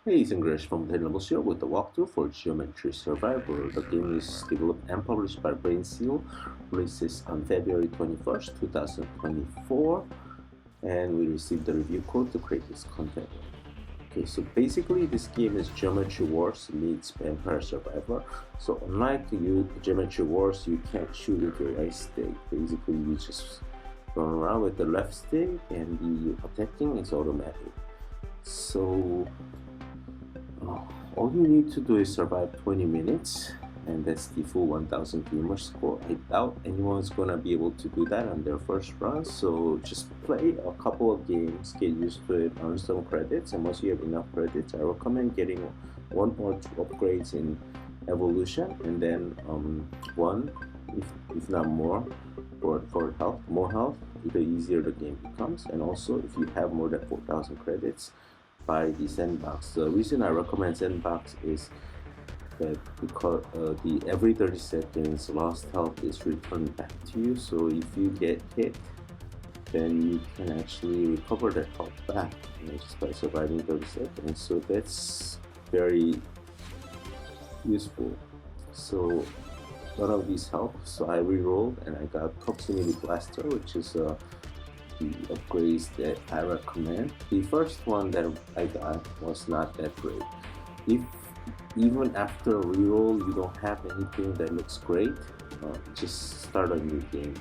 Hey, it's Ingresh from Levels here with the walkthrough for Geometry Survivor. The game is developed and published by BrainSeal, releases on February 21st, 2024, and we received the review code to create this content. Okay, so basically this game is Geometry Wars meets Vampire Survivor. So unlike Geometry Wars, you can't shoot with your right stick. Basically, you just run around with the left stick and the attacking is automatic. So all you need to do is survive 20 minutes, and that's the full 1000 gamer score. I doubt anyone's gonna be able to do that on their first run, so just play a couple of games, get used to it, earn some credits, and once you have enough credits, I recommend getting one or two upgrades in evolution, and then one, if not more, for health, more health, the easier the game becomes. And also, if you have more than 4000 credits, by the sandbox. The reason I recommend sandbox is that because the every 30 seconds lost health is returned back to you, so if you get hit, then you can actually recover that health back, just by surviving 30 seconds. So that's very useful. So none of these help, so I re-rolled and I got Proximity Blaster, which is the upgrades that I recommend. The first one that I got was not that great. If even after a reroll you don't have anything that looks great, just start a new game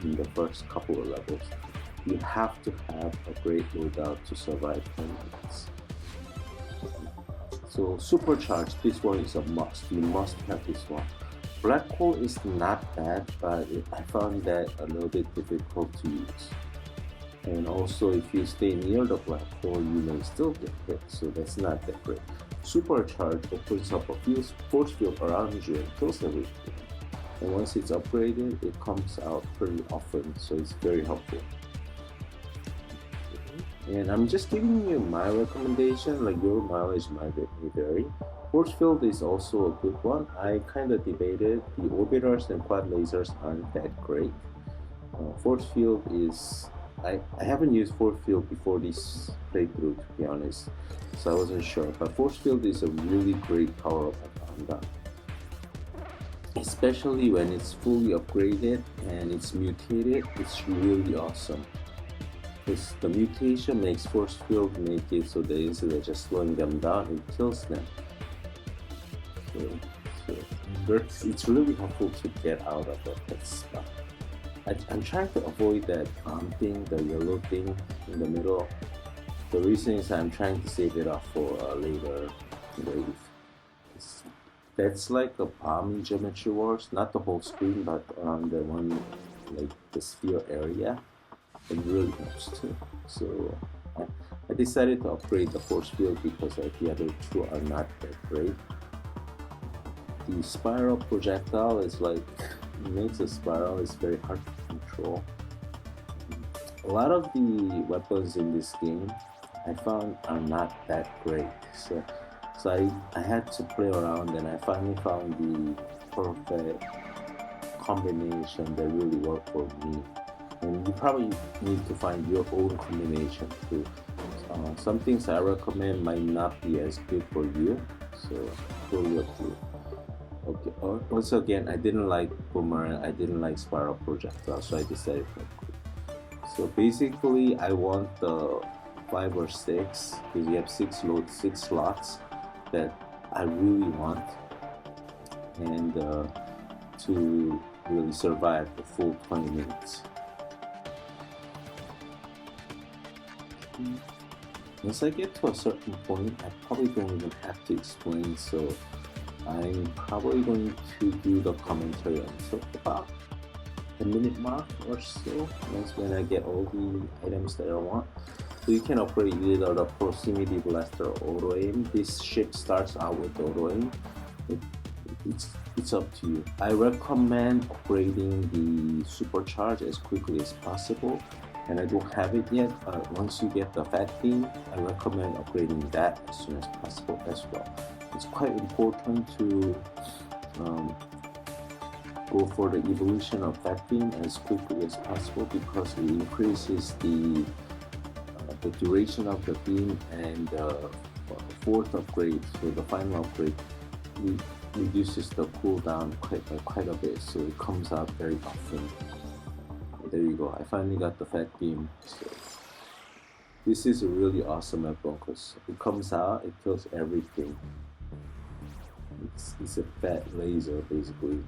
in the first couple of levels. You have to have a great loadout to survive 10 minutes. So supercharged, this one is a must. You must have this one. Black hole is not bad, but I found that a little bit difficult to use. And also, if you stay near the black hole, you may still get hit, so that's not that great. Supercharge opens up a force field around you and kills everything. And once it's upgraded, it comes out pretty often, so it's very helpful. And I'm just giving you my recommendation, like your mileage might vary. Force field is also a good one. I kind of debated. The orbiters and quad lasers aren't that great. Force field is I haven't used force field before this playthrough, to be honest, so I wasn't sure, but force field is a really great power up I found out, especially when it's fully upgraded and it's mutated. It's really awesome because the mutation makes force field make it so that instead of just slowing them down, it kills them. So it's really helpful to get out of that spot. I'm trying to avoid that thing, the yellow thing in the middle. The reason is I'm trying to save it up for a later wave. That's like a bomb in Geometry Wars, not the whole screen, but around the one, like the sphere area. It really helps too. So I decided to upgrade the force field because the other two are not that great. The spiral projectile is like, it makes a spiral, it's very hard to control. A lot of the weapons in this game I found are not that great, so I had to play around and I finally found the perfect combination that really worked for me. And you probably need to find your own combination too. Some things I recommend might not be as good for you, so totally up to you. Okay. Also, again, I didn't like boomerang. I didn't like spiral projectile, so I decided to upgrade. So basically, I want the 5 or 6 because you have 6 slots that I really want, and to really survive the full 20 minutes. Once I get to a certain point, I probably don't even have to explain. So I'm probably going to do the commentary until about the minute mark or so. That's when I get all the items that I want. So you can upgrade either the Proximity Blaster or Auto Aim. This ship starts out with Auto Aim. It's up to you. I recommend upgrading the Supercharge as quickly as possible, and I don't have it yet. Once you get the Fat Beam, I recommend upgrading that as soon as possible as well. It's quite important to go for the evolution of Fat Beam as quickly as possible because it increases the duration of the beam and fourth upgrade, so the final upgrade, it reduces the cooldown quite a bit, so it comes out very often. There you go. I finally got the fat beam. So this is a really awesome weapon because it comes out, it kills everything. It's a fat laser basically.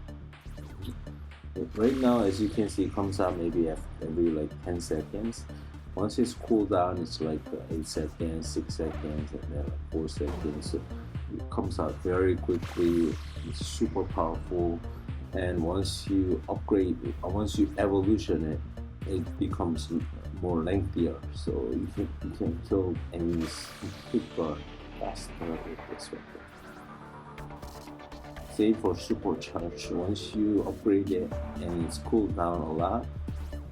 Right now, as you can see, it comes out maybe every like 10 seconds. Once it's cooled down, it's like 8 seconds, 6 seconds, and then like 4 seconds. So it comes out very quickly. It's super powerful. And once you upgrade it, or once you evolution it, it becomes more lengthier. So you can kill enemies quicker, faster with this weapon. Same for supercharge. Once you upgrade it and it's cooled down a lot,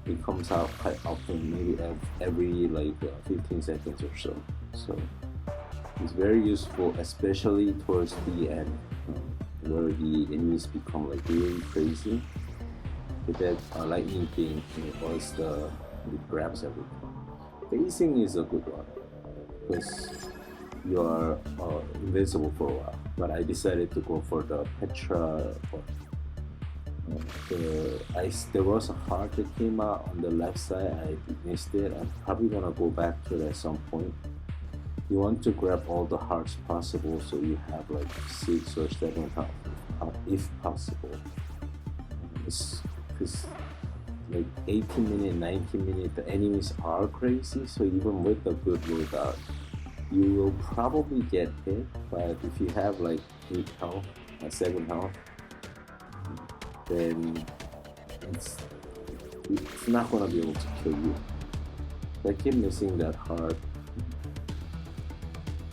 it comes out quite often, maybe every like 15 seconds or so. So it's very useful, especially towards the end, where the enemies become like really crazy. With that lightning thing, it grabs everything. Phasing is a good one because you are invincible for a while. But I decided to go for the Petra one. There was a heart that came out on the left side. I missed it. I'm probably gonna go back to it at some point. You want to grab all the hearts possible, so you have like 6 or 7 health, if possible. Because like 18 minute, 19 minute, the enemies are crazy. So even with the good loadout, you will probably get hit. But if you have like 8 health, 7 health, then it's not gonna be able to kill you. I keep missing that heart.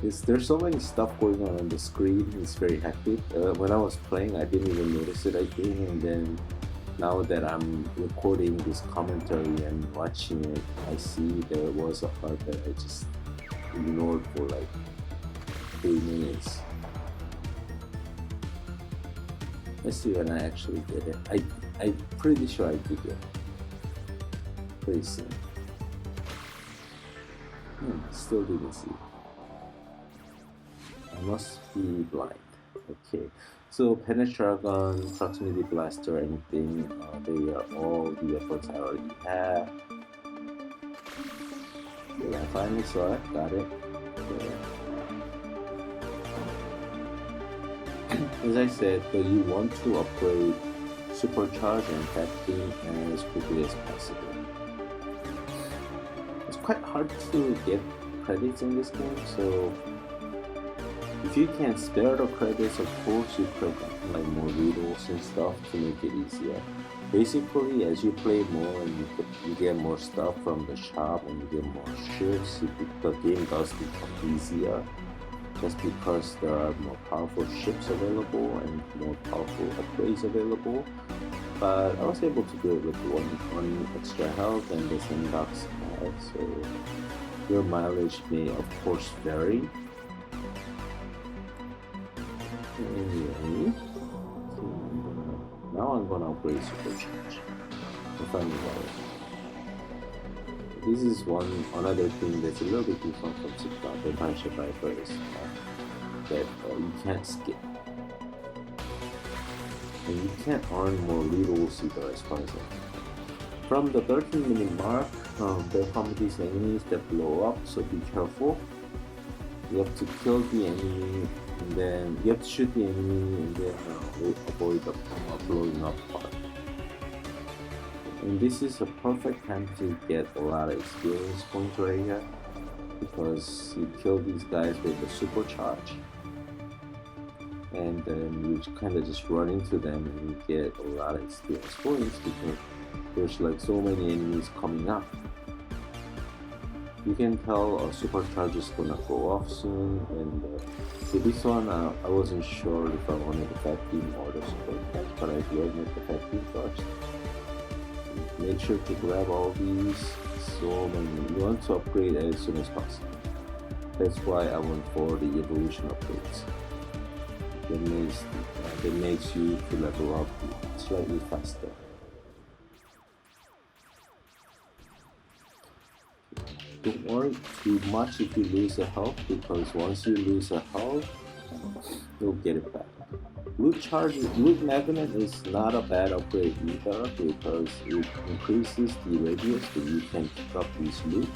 There's so many stuff going on the screen. It's very hectic. When I was playing, I didn't even notice it, I think, and then now that I'm recording this commentary and watching it, I see there was a heart that I just ignored for like 3 minutes. Let's see when I actually did it. I'm pretty sure I did it. Pretty soon. Still didn't see. I must be blind. Okay. So Penetragon, Proximity Blaster, anything. They are all the weapons I already have. Okay, I finally saw it. Got it. Okay. As I said, you want to upgrade Supercharge and Fat Beam as quickly as possible. It's quite hard to get credits in this game, so if you can spare the credits, of course you could like more riddles and stuff to make it easier. Basically, as you play more and you get more stuff from the shop and you get more ships, the game does become easier. Just because there are more powerful ships available and more powerful upgrades available. But I was able to do it with one extra health and the sandbox pad, so your mileage may of course vary. Anyway, now I'm gonna upgrade Supercharge. This is another thing that's a little bit different from Vampire Survivor is that you can't skip. And you can't earn more riddles either, as far as I know. From the 13-minute mark, there come these enemies that blow up, so be careful. You have to kill the enemy, and then you have to shoot the enemy, and then avoid the blowing up part. And this is a perfect time to get a lot of experience points right here, because you kill these guys with the supercharge, and then you kind of just run into them and you get a lot of experience points because there's like so many enemies coming up. You can tell a supercharge is gonna go off soon, and with this one I wasn't sure if I wanted the fat beam or the supercharge, but I did make the fat beam first. Make sure to grab all these. So many. You want to upgrade as soon as possible. That's why I went for the evolution upgrades. That makes you to level up slightly faster. don't worry too much if you lose a health, because once you lose a health, you'll get it back. Loot magnet is not a bad upgrade either, because it increases the radius that you can pick up this loot.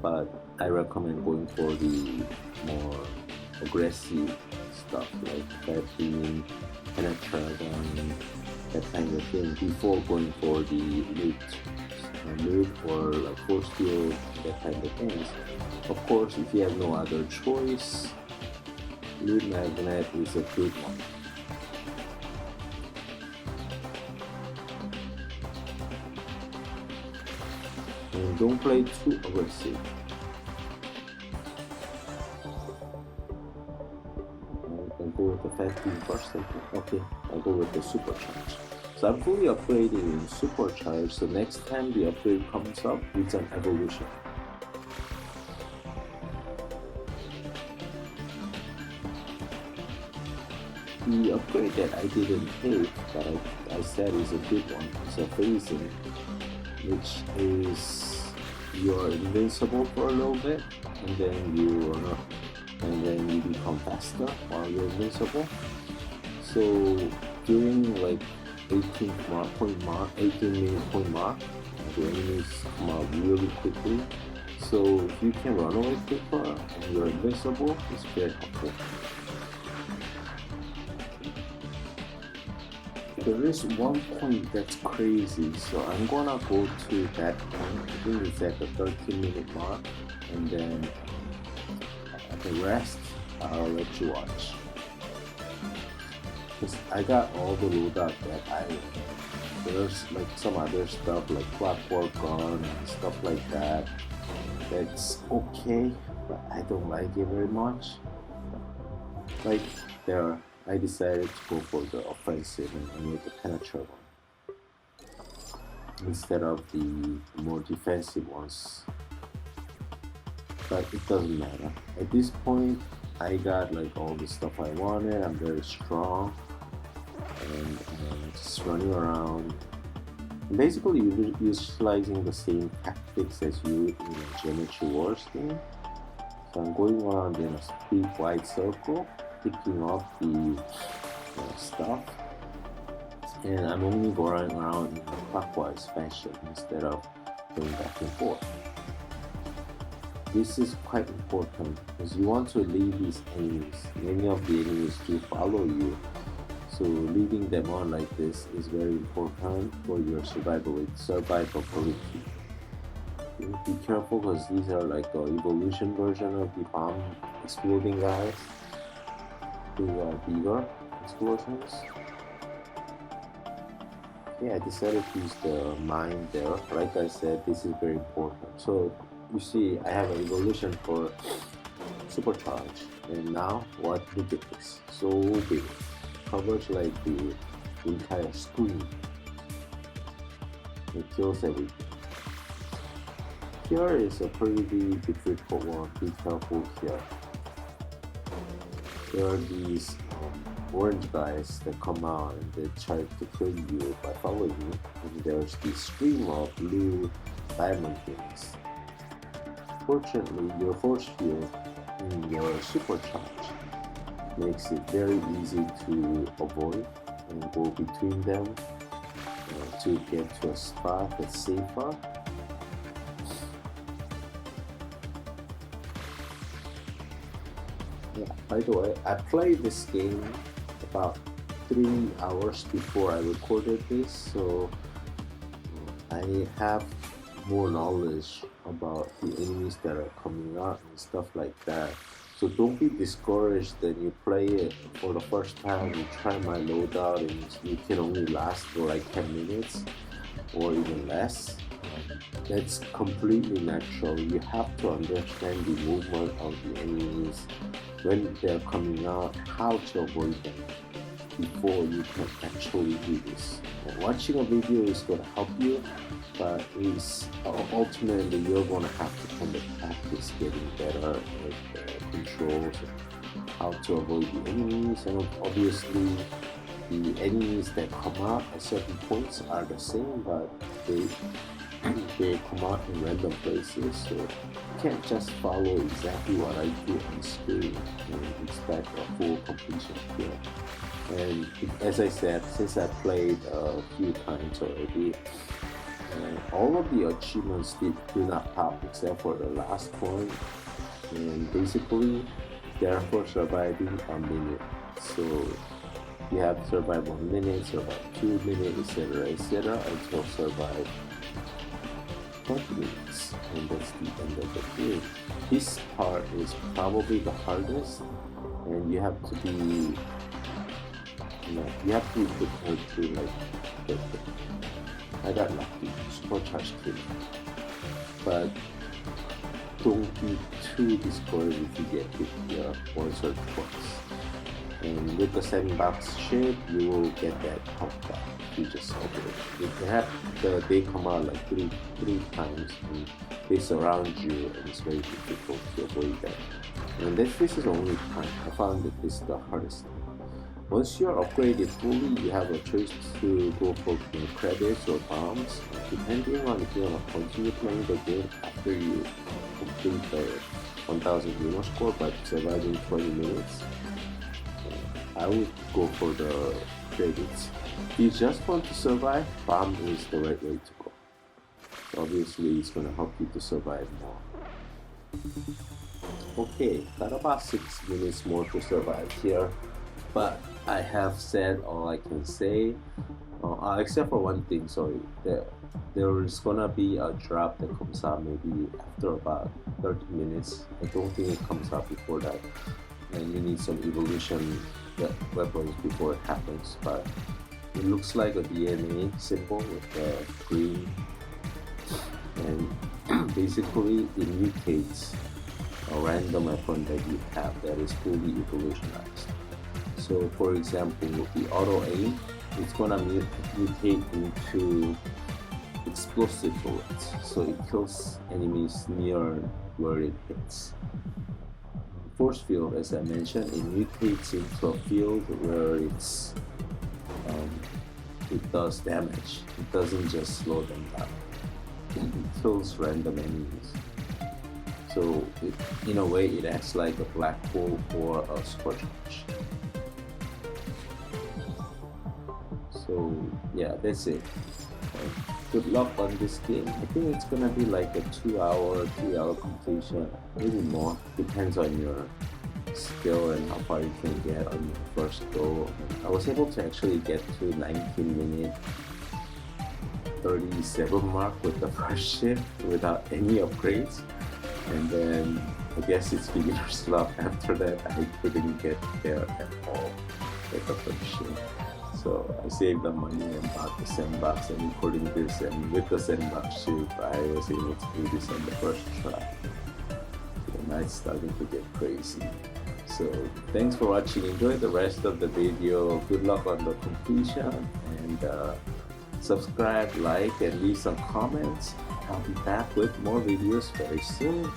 But I recommend going for the more aggressive stuff like Fapping, Penetragon, that kind of thing before going for the loot or like force field, that kind of things. Of course, if you have no other choice, loot magnet is a good one. And don't play too aggressive. I'll go with the Fapping first. Okay, I'll go with the supercharge. So I'm fully upgrading in supercharge, so next time the upgrade comes up, it's an evolution. The upgrade that I didn't take, but I said is a good one, is a phasing, which is you're invincible for a little bit, and then you become faster while you're invincible. So during like 18 minute point mark, the enemies come out really quickly. So if you can run away quicker and you're invincible, it's very helpful. There is one point that's crazy, so I'm gonna go to that point. I think it's at the 13-minute mark, and then the rest I'll let you watch. Cause I got all the loadout that there's like some other stuff like clockwork gun and stuff like that. That's okay, but I don't like it very much. Like I decided to go for the offensive and make the penetrator one instead of the more defensive ones. But it doesn't matter. At this point, I got like all the stuff I wanted. I'm very strong and just running around. Basically, you're utilizing the same tactics as you in a Geometry Wars game. So I'm going around in a big wide circle, picking up the stuff, and I'm only going around in a clockwise fashion instead of going back and forth. This is quite important because you want to lead these enemies. Many of the enemies do follow you, so leading them on like this is very important for your survivability. Be careful because these are like the evolution version of the bomb exploding guys. They are bigger explosions. Yeah, I decided to use the mine there. Like I said, this is very important. So you see, I have an evolution for supercharge, and now look at this, so big, covers like the entire screen. It kills everything. Here is a pretty difficult one. Be careful here. There are these orange guys that come out and they try to kill you by following you, and there's this stream of blue diamond things. Fortunately, your force field in your supercharge makes it very easy to avoid and go between them to get to a spot that's safer. Yeah, by the way, I played this game about 3 hours before I recorded this, so I have more knowledge about the enemies that are coming out and stuff like that. So don't be discouraged that you play it for the first time, you try my loadout and you can only last for like 10 minutes or even less. That's completely natural. You have to understand the movement of the enemies when they're coming out, how to avoid them before you can actually do this. And watching a video is going to help you, but ultimately you're going to have to kind of practice getting better at controls, how to avoid the enemies, and obviously the enemies that come out at certain points are the same, but they come out in random places, so you can't just follow exactly what I do on screen and expect a full completion here. And as I said, since I played a few times already, all of the achievements do not pop except for the last one, and basically they're for surviving a minute. So you have to survive 1 minute, survive 2 minutes, etc. until survive 20 minutes, and that's the end of the game. This part is probably the hardest, and you have to be, you have to be prepared to like get it. I got lucky, supercharged kill, but don't be too discouraged if you get hit here once or twice. And with the sandbox ship, you will get that health back. You just open it. If you have they come out like three times, and they surround you, and it's very difficult to avoid that. And this is the only time I found that this is the hardest thing. Once you're upgraded fully, you have a choice to go for credits or bombs, depending on if you want to continue playing the game after you complete the 1000 gamer score by surviving 20 minutes. I would go for the credits. If you just want to survive, bomb is the right way to go. Obviously, it's going to help you to survive more. Okay, got about 6 minutes more to survive here, but I have said all I can say, except for one thing. Sorry, there is gonna be a drop that comes out maybe after about 30 minutes. I don't think it comes out before that, and you need some evolution weapons before it happens. But it looks like a DNA symbol with the green, and basically it mutates a random weapon that you have that is fully evolutionized. So for example, the auto aim, it's gonna mutate into explosive bullets, so it kills enemies near where it hits. Force field, as I mentioned, it mutates into a field where it does damage. It doesn't just slow them down. It kills random enemies. So in a way, it acts like a black hole or a supercharge. So yeah, that's it. Good luck on this game. I think it's gonna be like a 2-hour, 3-hour completion, maybe more. Depends on your skill and how far you can get on your first go. I was able to actually get to 19-minute 37 mark with the first shift without any upgrades, and then I guess it's beginner's luck. After that, I couldn't get there at all with the first shift. So I saved the money and bought the sandbox and recording this, and with the sandbox ship, I was able to do this on the first try. So now it's starting to get crazy. So thanks for watching. Enjoy the rest of the video. Good luck on the completion, and subscribe, like, and leave some comments. I'll be back with more videos very soon.